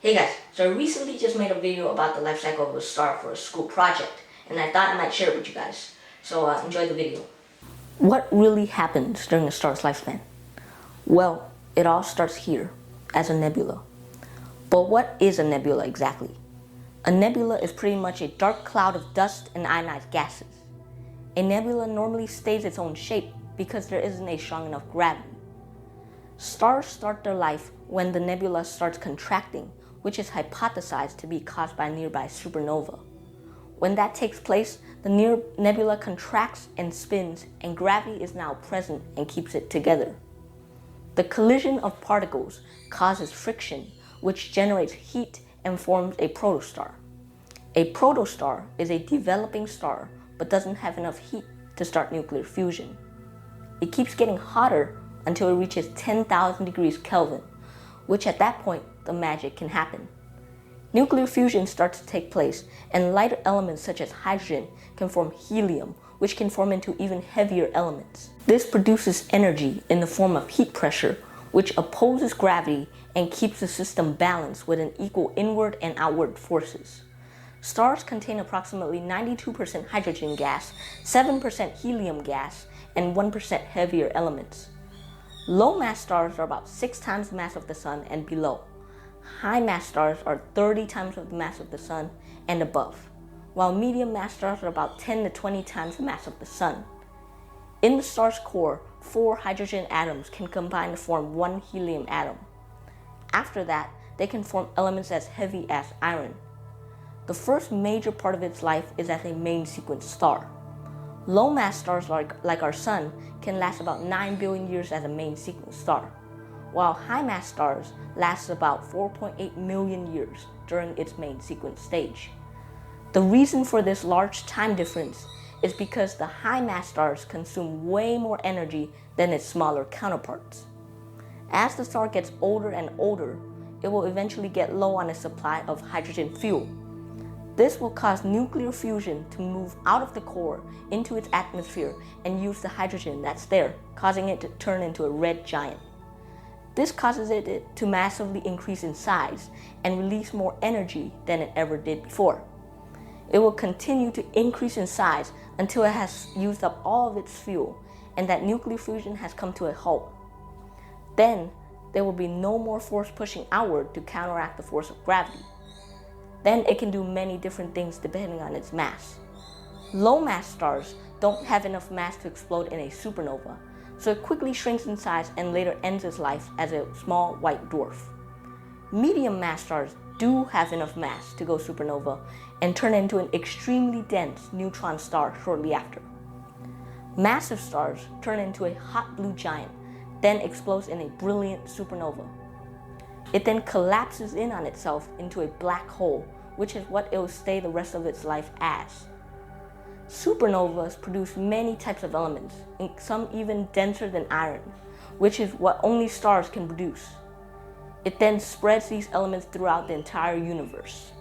Hey guys, so I recently just made a video about the life cycle of a star for a school project, and I thought I might share it with you guys. So enjoy the video. What really happens during a star's lifespan? Well, it all starts here, as a nebula. But what is a nebula exactly? A nebula is pretty much a dark cloud of dust and ionized gases. A nebula normally stays its own shape because there isn't a strong enough gravity. Stars start their life when the nebula starts contracting, which is hypothesized to be caused by a nearby supernova. When that takes place, the nebula contracts and spins, and gravity is now present and keeps it together. The collision of particles causes friction, which generates heat and forms a protostar. A protostar is a developing star but doesn't have enough heat to start nuclear fusion. It keeps getting hotter until it reaches 10,000 degrees Kelvin, which at that point, the magic can happen. Nuclear fusion starts to take place, and lighter elements such as hydrogen can form helium, which can form into even heavier elements. This produces energy in the form of heat pressure, which opposes gravity and keeps the system balanced with an equal inward and outward forces. Stars contain approximately 92% hydrogen gas, 7% helium gas, and 1% heavier elements. Low-mass stars are about 6 times the mass of the Sun and below. High-mass stars are 30 times the mass of the Sun and above, while medium-mass stars are about 10 to 20 times the mass of the Sun. In the star's core, 4 hydrogen atoms can combine to form 1 helium atom. After that, they can form elements as heavy as iron. The first major part of its life is as a main sequence star. Low-mass stars like our Sun can last about 9 billion years as a main sequence star, while high-mass stars last about 4.8 million years during its main sequence stage. The reason for this large time difference is because the high-mass stars consume way more energy than its smaller counterparts. As the star gets older and older, it will eventually get low on its supply of hydrogen fuel. This will cause nuclear fusion to move out of the core into its atmosphere and use the hydrogen that's there, causing it to turn into a red giant. This causes it to massively increase in size and release more energy than it ever did before. It will continue to increase in size until it has used up all of its fuel and that nuclear fusion has come to a halt. Then, there will be no more force pushing outward to counteract the force of gravity. Then it can do many different things depending on its mass. Low-mass stars don't have enough mass to explode in a supernova, so it quickly shrinks in size and later ends its life as a small white dwarf. Medium-mass stars do have enough mass to go supernova and turn into an extremely dense neutron star shortly after. Massive stars turn into a hot blue giant, then explodes in a brilliant supernova. It then collapses in on itself into a black hole, which is what it will stay the rest of its life as. Supernovas produce many types of elements, some even denser than iron, which is what only stars can produce. It then spreads these elements throughout the entire universe.